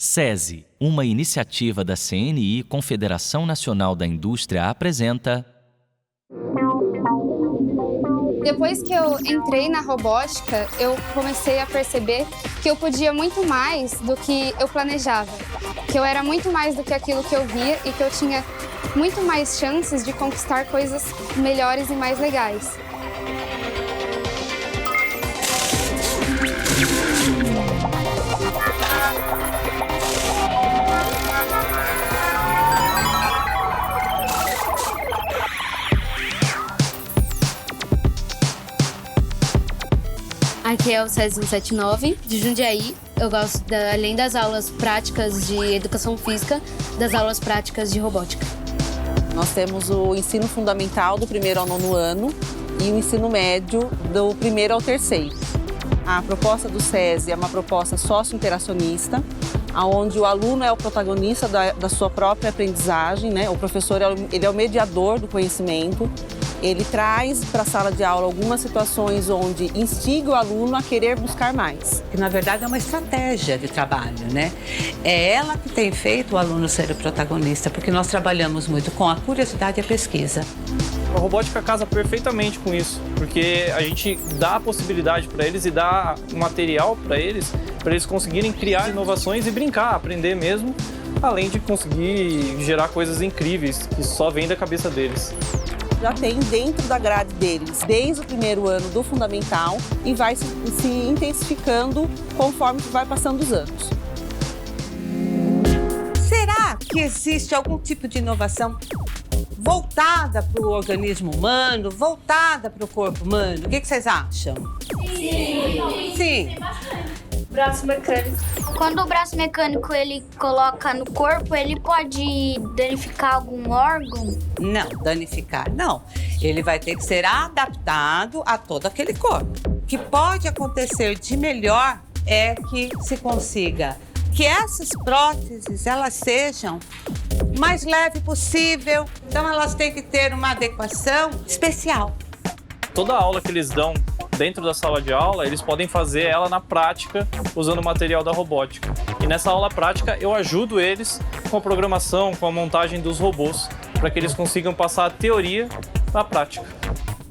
SESI, uma iniciativa da CNI, Confederação Nacional da Indústria, apresenta... Depois que eu entrei na robótica, eu comecei a perceber que eu podia muito mais do que eu planejava. Que eu era muito mais do que aquilo que eu via e que eu tinha muito mais chances de conquistar coisas melhores e mais legais. Aqui é o SESI 179, de Jundiaí. Eu gosto, além das aulas práticas de educação física, das aulas práticas de robótica. Nós temos o ensino fundamental do 1º ao 9º ano e o ensino médio do 1º ao 3º. A proposta do SESI é uma proposta socio-interacionista, onde o aluno é o protagonista da sua própria aprendizagem, né? O professor ele é o mediador do conhecimento. Ele traz para a sala de aula algumas situações onde instiga o aluno a querer buscar mais. Que, na verdade, é uma estratégia de trabalho, né? É ela que tem feito o aluno ser o protagonista, porque nós trabalhamos muito com a curiosidade e a pesquisa. A robótica casa perfeitamente com isso, porque a gente dá a possibilidade para eles e dá material para eles conseguirem criar inovações e brincar, aprender mesmo, além de conseguir gerar coisas incríveis que só vêm da cabeça deles. Já tem dentro da grade deles, desde o 1º ano do fundamental, e vai se intensificando conforme vai passando os anos. Será que existe algum tipo de inovação voltada para o organismo humano, voltada para o corpo humano? O que vocês acham? Sim! Sim! Braço mecânico. Quando o braço mecânico ele coloca no corpo, ele pode danificar algum órgão? Não, danificar não. Ele vai ter que ser adaptado a todo aquele corpo. O que pode acontecer de melhor é que se consiga que essas próteses elas sejam o mais leve possível. Então elas têm que ter uma adequação especial. Toda a aula que eles dão dentro da sala de aula, eles podem fazer ela na prática, usando o material da robótica. E nessa aula prática, eu ajudo eles com a programação, com a montagem dos robôs, para que eles consigam passar a teoria para a prática.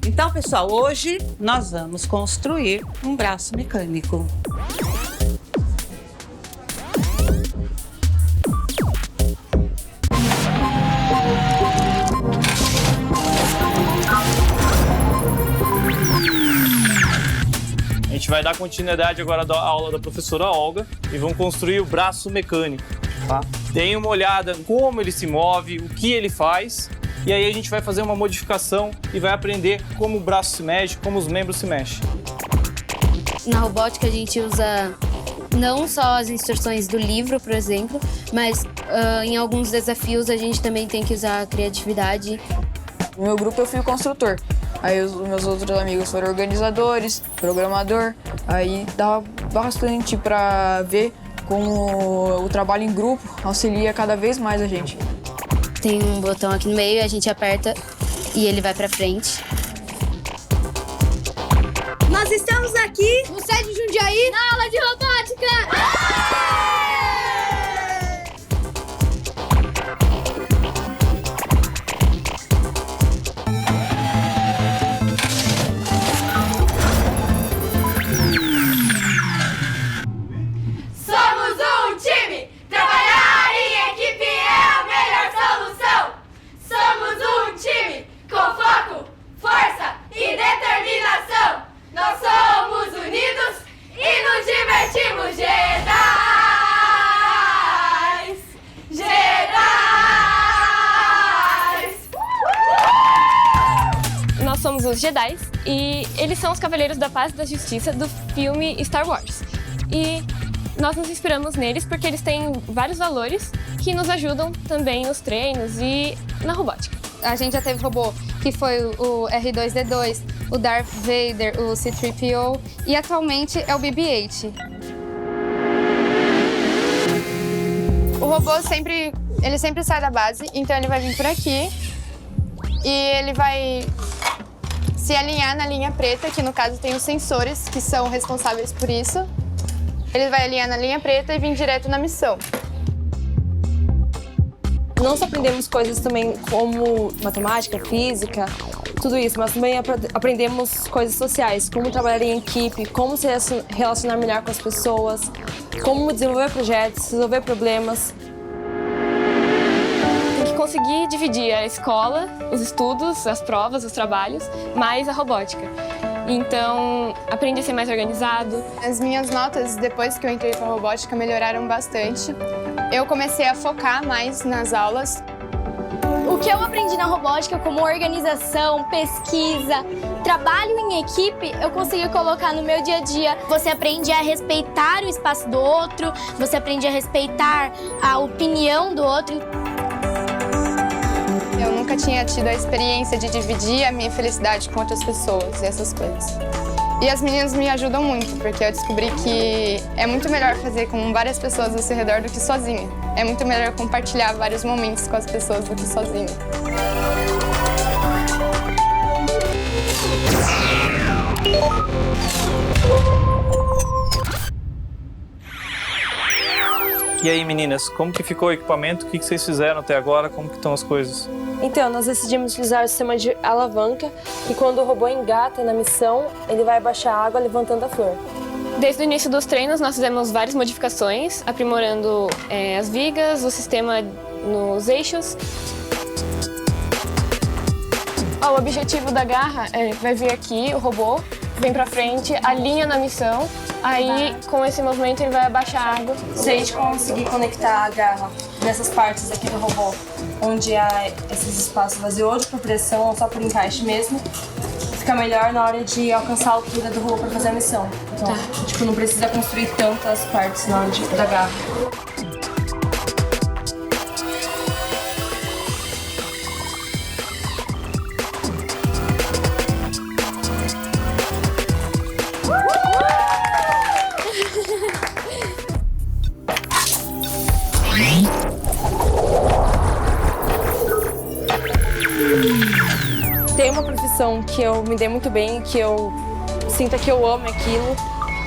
Então, pessoal, hoje nós vamos construir um braço mecânico. A gente vai dar continuidade agora da aula da professora Olga e vamos construir o braço mecânico, tá? Deem uma olhada em como ele se move, o que ele faz, e aí a gente vai fazer uma modificação e vai aprender como o braço se mexe, como os membros se mexem. Na robótica a gente usa não só as instruções do livro, por exemplo, mas em alguns desafios a gente também tem que usar a criatividade. No meu grupo eu fui o construtor. Aí os meus outros amigos foram organizadores, programador. Aí dá bastante pra ver como o trabalho em grupo auxilia cada vez mais a gente. Tem um botão aqui no meio, a gente aperta e ele vai pra frente. Nós estamos aqui No SESI Jundiaí, na aula de robótica! Somos um time! Trabalhar em equipe é a melhor solução! Somos um time com foco, força e determinação! Nós somos unidos e nos divertimos! Jedi! Nós somos os Jedi e eles são os Cavaleiros da Paz e da Justiça do filme Star Wars. E nós nos inspiramos neles porque eles têm vários valores que nos ajudam também nos treinos e na robótica. a gente já teve robô que foi o R2-D2, o Darth Vader, o C-3PO e atualmente é o BB-8. O robô sempre sai da base, então ele vai vir por aqui e ele vai se alinhar na linha preta, que no caso tem os sensores que são responsáveis por isso. Ele vai alinhar na linha preta e vir direto na missão. Não só aprendemos coisas também como matemática, física, tudo isso, mas também aprendemos coisas sociais, como trabalhar em equipe, como se relacionar melhor com as pessoas, como desenvolver projetos, resolver problemas. Tem que conseguir dividir a escola, os estudos, as provas, os trabalhos, mais a robótica. Então, aprendi a ser mais organizado. As minhas notas, depois que eu entrei para a robótica, melhoraram bastante. Eu comecei a focar mais nas aulas. O que eu aprendi na robótica, como organização, pesquisa, trabalho em equipe, eu consegui colocar no meu dia a dia. Você aprende a respeitar o espaço do outro, você aprende a respeitar a opinião do outro. Eu nunca tinha tido a experiência de dividir a minha felicidade com outras pessoas e essas coisas. E as meninas me ajudam muito, porque eu descobri que é muito melhor fazer com várias pessoas ao seu redor do que sozinha. É muito melhor compartilhar vários momentos com as pessoas do que sozinha. E aí, meninas, como que ficou o equipamento? O que vocês fizeram até agora? Como que estão as coisas? Então, nós decidimos utilizar o sistema de alavanca e quando o robô engata na missão, ele vai abaixar a água levantando a flor. Desde o início dos treinos, nós fizemos várias modificações, aprimorando as vigas, o sistema nos eixos. O objetivo da garra vai vir aqui, o robô, vem pra frente, alinha na missão, aí com esse movimento ele vai abaixar a água. Se a gente conseguir conectar a garra nessas partes aqui do robô, onde há esses espaços vazios, ou de por pressão ou só por encaixe mesmo, fica melhor na hora de alcançar a altura do robô para fazer a missão. Então, tipo, não precisa construir tantas partes na hora da garra. Tem uma profissão que eu me dei muito bem, que eu sinto que eu amo aquilo,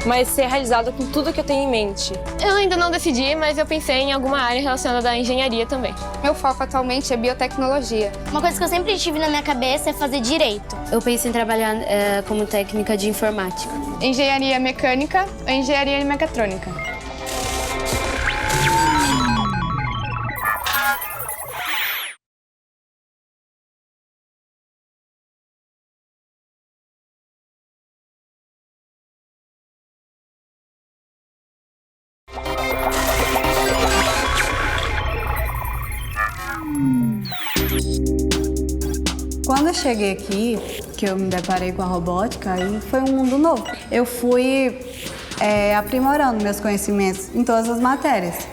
mas ser realizada com tudo que eu tenho em mente. Eu ainda não decidi, mas eu pensei em alguma área relacionada à engenharia também. Meu foco atualmente é biotecnologia. Uma coisa que eu sempre tive na minha cabeça é fazer direito. Eu penso em trabalhar como técnica de informática. Engenharia mecânica ou engenharia mecatrônica. Quando eu cheguei aqui, que eu me deparei com a robótica, aí foi um mundo novo. Eu fui aprimorando meus conhecimentos em todas as matérias.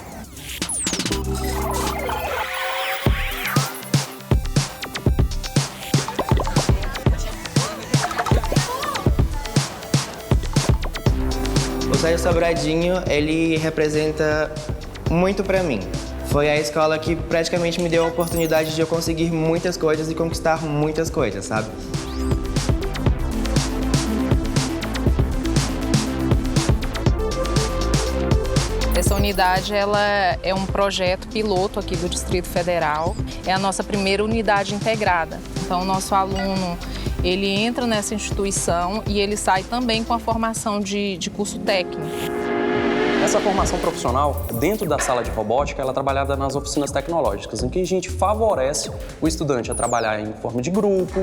O Sérgio Sobradinho, ele representa muito pra mim. Foi a escola que praticamente me deu a oportunidade de eu conseguir muitas coisas e conquistar muitas coisas, sabe? Essa unidade ela é um projeto piloto aqui do Distrito Federal. É a nossa primeira unidade integrada. Então, o nosso aluno, ele entra nessa instituição e ele sai também com a formação de curso técnico. Essa formação profissional, dentro da sala de robótica, ela é trabalhada nas oficinas tecnológicas, em que a gente favorece o estudante a trabalhar em forma de grupo,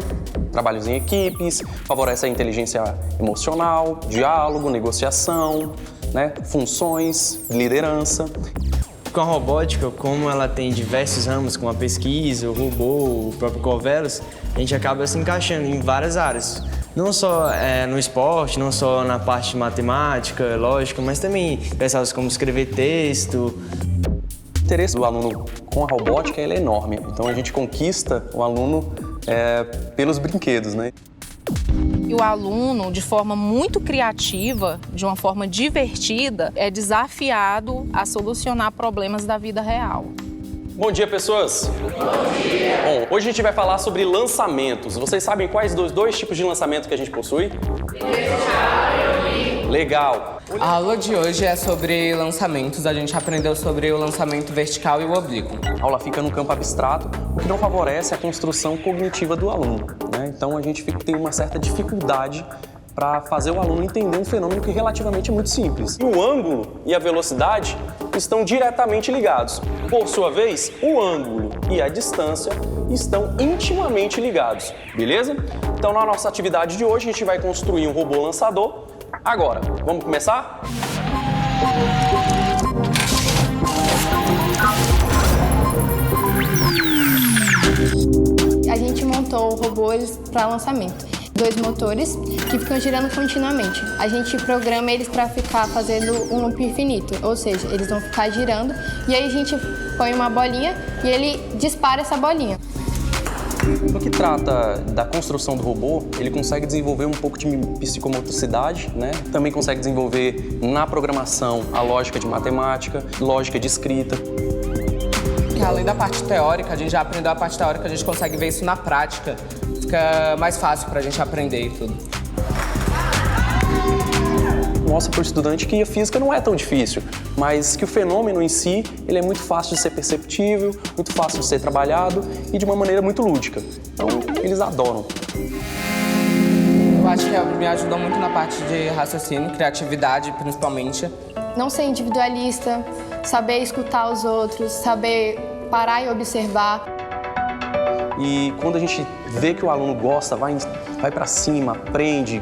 trabalhos em equipes, favorece a inteligência emocional, diálogo, negociação, né, funções, liderança. Com a robótica, como ela tem diversos ramos, como a pesquisa, o robô, o próprio Covelos, a gente acaba se encaixando em várias áreas. Não só no esporte, não só na parte de matemática, lógica, mas também peças como escrever texto. O interesse do aluno com a robótica ele é enorme, então a gente conquista o aluno pelos brinquedos, né? E o aluno, de forma muito criativa, de uma forma divertida, é desafiado a solucionar problemas da vida real. Bom dia, pessoas! Bom dia! Bom, hoje a gente vai falar sobre lançamentos. Vocês sabem quais dos dois tipos de lançamento que a gente possui? Legal! A aula de hoje é sobre lançamentos. A gente aprendeu sobre o lançamento vertical e o oblíquo. A aula fica no campo abstrato, o que não favorece a construção cognitiva do aluno, né? Então a gente tem uma certa dificuldade para fazer o aluno entender um fenômeno que relativamente é muito simples. E o ângulo e a velocidade estão diretamente ligados. Por sua vez, o ângulo e a distância estão intimamente ligados, beleza? Então, na nossa atividade de hoje, a gente vai construir um robô lançador. Agora, vamos começar? A gente montou o robô para lançamento. 2 motores que ficam girando continuamente. A gente programa eles para ficar fazendo um loop infinito, ou seja, eles vão ficar girando e aí a gente põe uma bolinha e ele dispara essa bolinha. No que trata da construção do robô, ele consegue desenvolver um pouco de psicomotricidade, né? Também consegue desenvolver na programação a lógica de matemática, lógica de escrita. Além da parte teórica, a gente já aprendeu a parte teórica, a gente consegue ver isso na prática. Fica mais fácil pra gente aprender e tudo. Mostra para o estudante que a física não é tão difícil, mas que o fenômeno em si ele é muito fácil de ser perceptível, muito fácil de ser trabalhado e de uma maneira muito lúdica. Então, eles adoram. Eu acho que me ajudou muito na parte de raciocínio, criatividade, principalmente. Não ser individualista, saber escutar os outros, saber parar e observar. E quando a gente vê que o aluno gosta, vai para cima, aprende,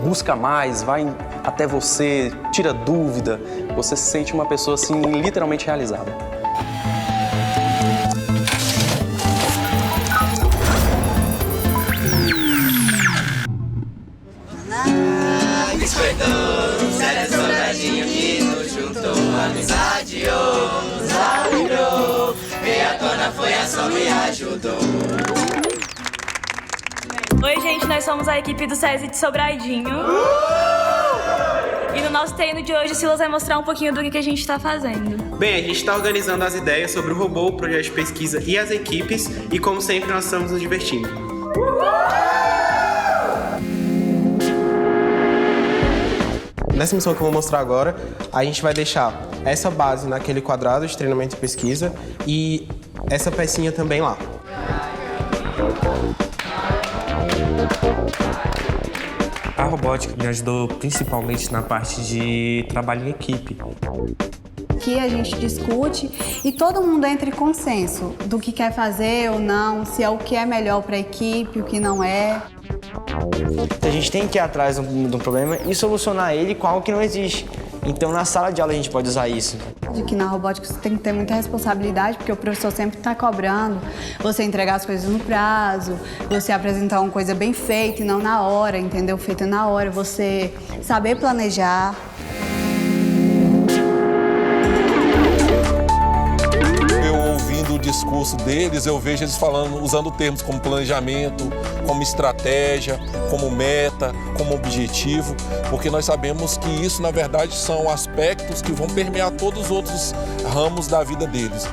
busca mais, vai até você, tira dúvida, você se sente uma pessoa assim literalmente realizada. Biscoitão, sério sobradinho que nos juntou. Amizade, nos alegrou. Veio à tona, foi a som me ajudou. Oi, gente, nós somos a equipe do SESI de Sobradinho. E no nosso treino de hoje, o Silas vai mostrar um pouquinho do que a gente está fazendo. Bem, a gente está organizando as ideias sobre o robô, o projeto de pesquisa e as equipes. E como sempre, nós estamos nos divertindo. Nessa missão que eu vou mostrar agora, a gente vai deixar essa base naquele quadrado de treinamento e pesquisa e essa pecinha também lá. A robótica me ajudou principalmente na parte de trabalho em equipe. Que a gente discute e todo mundo entra em consenso do que quer fazer ou não, se é o que é melhor para a equipe, o que não é. A gente tem que ir atrás de um problema e solucionar ele com algo que não existe. Então, na sala de aula a gente pode usar isso. De que na robótica você tem que ter muita responsabilidade, porque o professor sempre está cobrando você entregar as coisas no prazo, você apresentar uma coisa bem feita e não na hora, entendeu? Feita na hora, você saber planejar. O discurso deles, eu vejo eles falando, usando termos como planejamento, como estratégia, como meta, como objetivo, porque nós sabemos que isso, na verdade, são aspectos que vão permear todos os outros ramos da vida deles.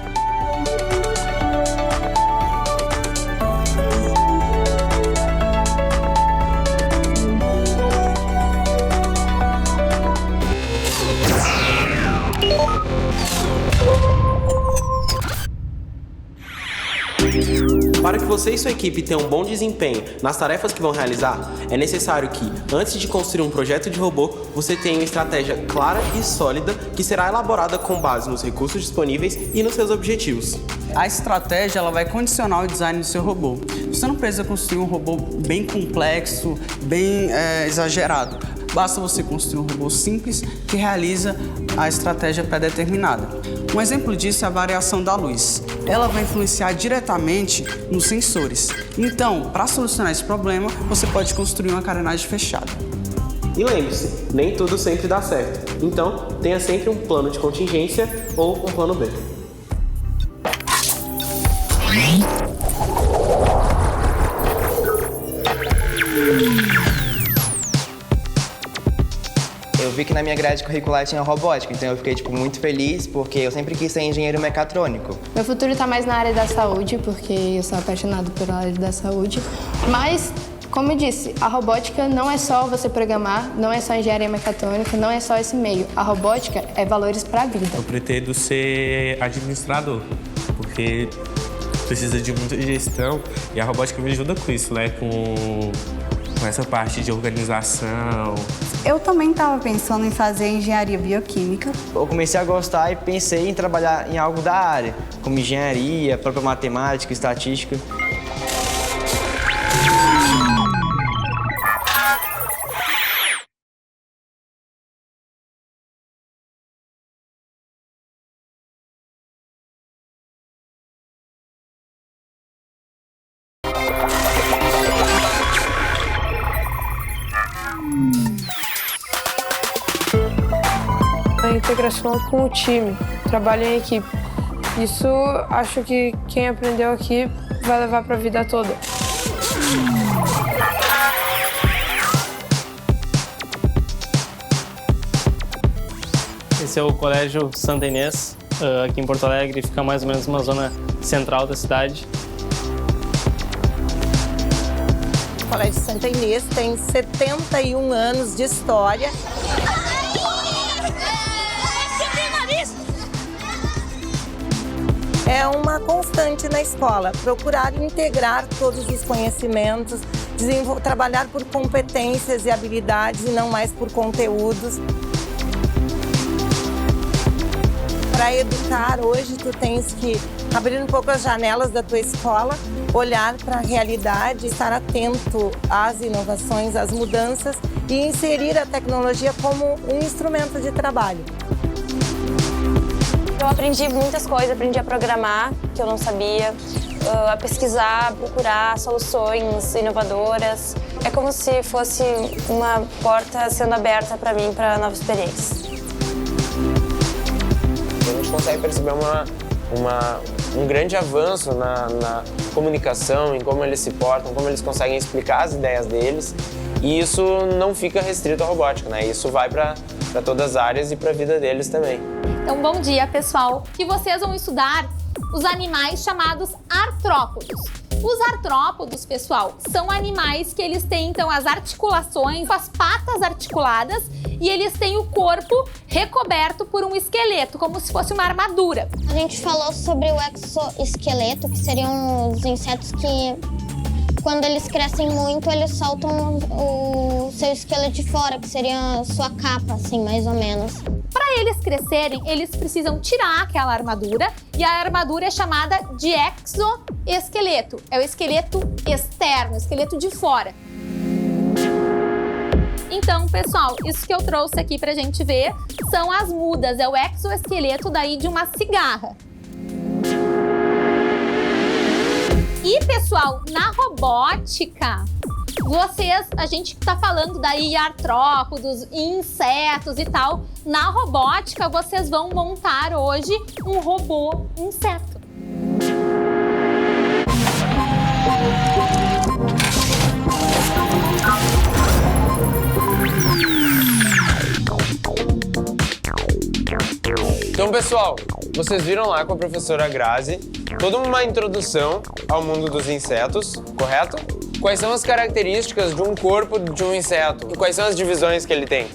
Para que você e sua equipe tenham um bom desempenho nas tarefas que vão realizar, é necessário que, antes de construir um projeto de robô, você tenha uma estratégia clara e sólida que será elaborada com base nos recursos disponíveis e nos seus objetivos. A estratégia ela vai condicionar o design do seu robô. Você não precisa construir um robô bem complexo, bem exagerado. Basta você construir um robô simples que realiza a estratégia pré-determinada. Um exemplo disso é a variação da luz. Ela vai influenciar diretamente nos sensores. Então, para solucionar esse problema, você pode construir uma carenagem fechada. E lembre-se, nem tudo sempre dá certo. Então, tenha sempre um plano de contingência ou um plano B. Eu vi que na minha grade curricular tinha robótica, então eu fiquei muito feliz porque eu sempre quis ser engenheiro mecatrônico. Meu futuro está mais na área da saúde, porque eu sou apaixonado pela área da saúde, mas Como eu disse, a robótica não é só você programar, não é só engenharia mecatrônica, não é só esse meio. A robótica é valores para a vida. Eu pretendo ser administrador, porque precisa de muita gestão e a robótica me ajuda com isso, né? Com essa parte de organização. Eu também estava pensando em fazer engenharia bioquímica. Eu comecei a gostar e pensei em trabalhar em algo da área, como engenharia, própria matemática, estatística. A integração com o time, trabalho em equipe. Isso acho que quem aprendeu aqui vai levar para a vida toda. Esse é o Colégio Santa Inês, aqui em Porto Alegre, fica mais ou menos numa zona central da cidade. O Colégio Santa Inês tem 71 anos de história. É uma constante na escola, procurar integrar todos os conhecimentos, trabalhar por competências e habilidades e não mais por conteúdos. Para educar, hoje tu tens que abrir um pouco as janelas da tua escola, olhar para a realidade, estar atento às inovações, às mudanças e inserir a tecnologia como um instrumento de trabalho. Eu aprendi muitas coisas, aprendi a programar, que eu não sabia, a pesquisar, a procurar soluções inovadoras. É como se fosse uma porta sendo aberta para mim, para novas experiências. A gente consegue perceber um grande avanço na comunicação, em como eles se portam, como eles conseguem explicar as ideias deles. E isso não fica restrito à robótica, né? Isso vai para todas as áreas e para a vida deles também. Então, bom dia, pessoal! E vocês vão estudar os animais chamados artrópodos. Os artrópodos, pessoal, são animais que eles têm, então, as articulações, as patas articuladas e eles têm o corpo recoberto por um esqueleto, como se fosse uma armadura. A gente falou sobre o exoesqueleto, que seriam os insetos que, quando eles crescem muito, eles soltam o seu esqueleto de fora, que seria a sua capa, assim, mais ou menos. Para eles crescerem, eles precisam tirar aquela armadura e a armadura é chamada de exoesqueleto. É o esqueleto externo, o esqueleto de fora. Então, pessoal, isso que eu trouxe aqui pra gente ver são as mudas, é o exoesqueleto daí de uma cigarra. E, pessoal, na robótica, a gente tá falando daí artrópodos, insetos e tal. Na robótica, vocês vão montar hoje um robô inseto. Então, pessoal, vocês viram lá com a professora Grazi toda uma introdução ao mundo dos insetos, correto? Quais são as características de um corpo de um inseto? E quais são as divisões que ele tem?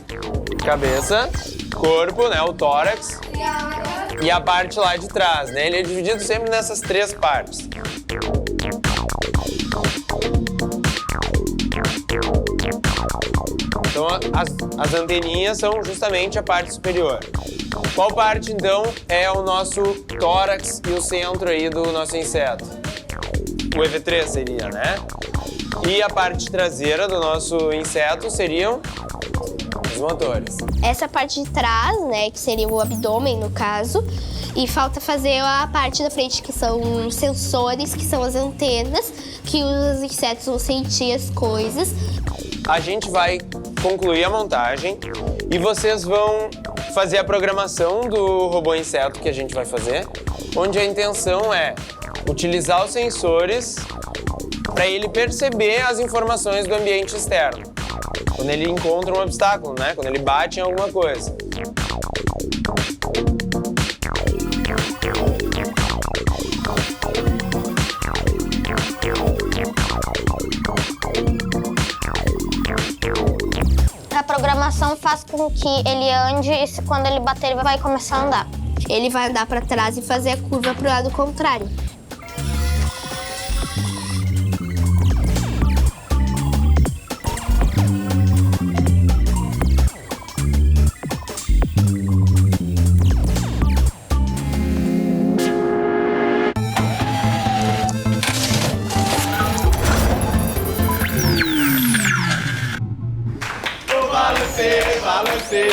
Cabeça, corpo, né, o tórax e a parte lá de trás, né? Ele é dividido sempre nessas três partes. Então, as anteninhas são justamente a parte superior. Qual parte, então, é o nosso tórax e o centro aí do nosso inseto? O EV3 seria, né? E a parte traseira do nosso inseto seriam os motores. Essa parte de trás, né, que seria o abdômen, no caso, e falta fazer a parte da frente, que são sensores, que são as antenas, que os insetos vão sentir as coisas. A gente vai concluir a montagem e vocês vão fazer a programação do robô inseto que a gente vai fazer, onde a intenção é utilizar os sensores para ele perceber as informações do ambiente externo. Quando ele encontra um obstáculo, né? Quando ele bate em alguma coisa. faz com que ele ande e quando ele bater, ele vai começar a andar. Ele vai andar para trás e fazer a curva pro lado contrário. Balancê,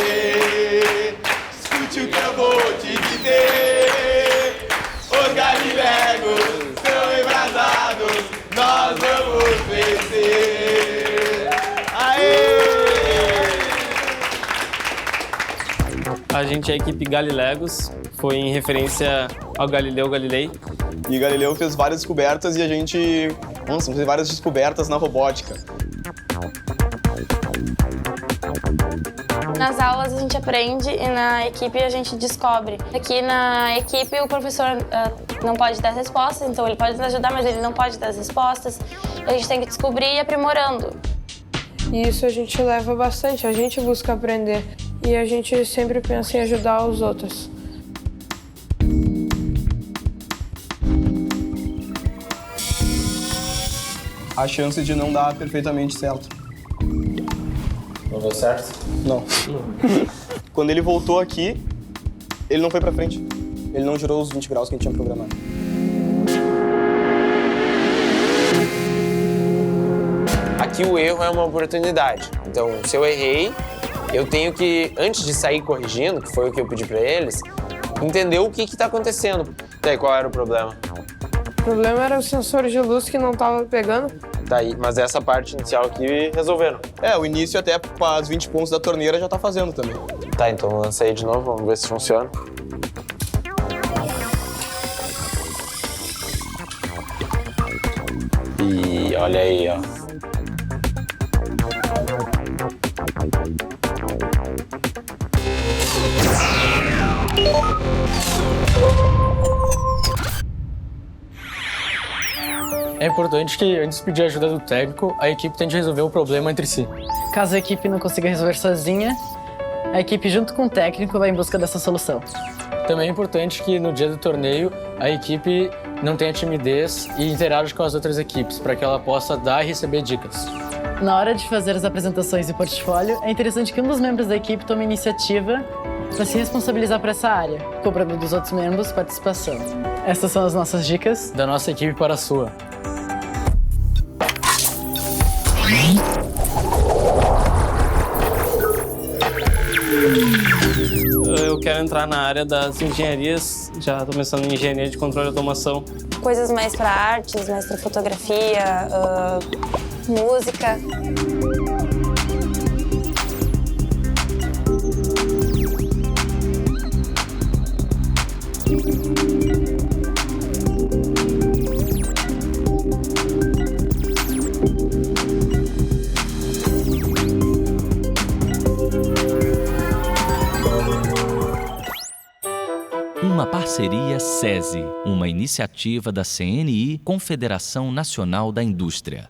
escute o que eu vou te dizer. Os galilegos são embrasados, nós vamos vencer. Aê! A gente é a equipe Galilegos, foi em referência ao Galileu Galilei. E Galileu fez várias descobertas e a gente, vamos fazer várias descobertas na robótica. Nas aulas a gente aprende e na equipe a gente descobre. Aqui na equipe o professor não pode dar as respostas, então ele pode nos ajudar, mas ele não pode dar as respostas. A gente tem que descobrir e ir aprimorando. E isso a gente leva bastante, a gente busca aprender e a gente sempre pensa em ajudar os outros. A chance de não dar perfeitamente certo. Não deu certo? Não. Quando ele voltou aqui, ele não foi pra frente. Ele não girou os 20 graus que a gente tinha programado. Aqui o erro é uma oportunidade. Então, se eu errei, eu tenho que, antes de sair corrigindo, que foi o que eu pedi pra eles, entender o que tá acontecendo. E aí, qual era o problema? O problema era o sensor de luz que não tava pegando. Tá aí, mas essa parte inicial aqui resolveram. O início até para os 20 pontos da torneira já tá fazendo também. Tá, então lança aí de novo, vamos ver se funciona. E olha aí, ó. É importante que, antes de pedir ajuda do técnico, a equipe tente resolver o problema entre si. Caso a equipe não consiga resolver sozinha, a equipe, junto com o técnico, vai em busca dessa solução. Também é importante que, no dia do torneio, a equipe não tenha timidez e interaja com as outras equipes, para que ela possa dar e receber dicas. Na hora de fazer as apresentações e portfólio, é interessante que um dos membros da equipe tome iniciativa para se responsabilizar por essa área, cobrando dos outros membros participação. Essas são as nossas dicas da nossa equipe para a sua. Eu quero entrar na área das engenharias, já estou começando em engenharia de controle e automação. Coisas mais para artes, mais para fotografia, música. Uma parceria SESI, uma iniciativa da CNI, Confederação Nacional da Indústria.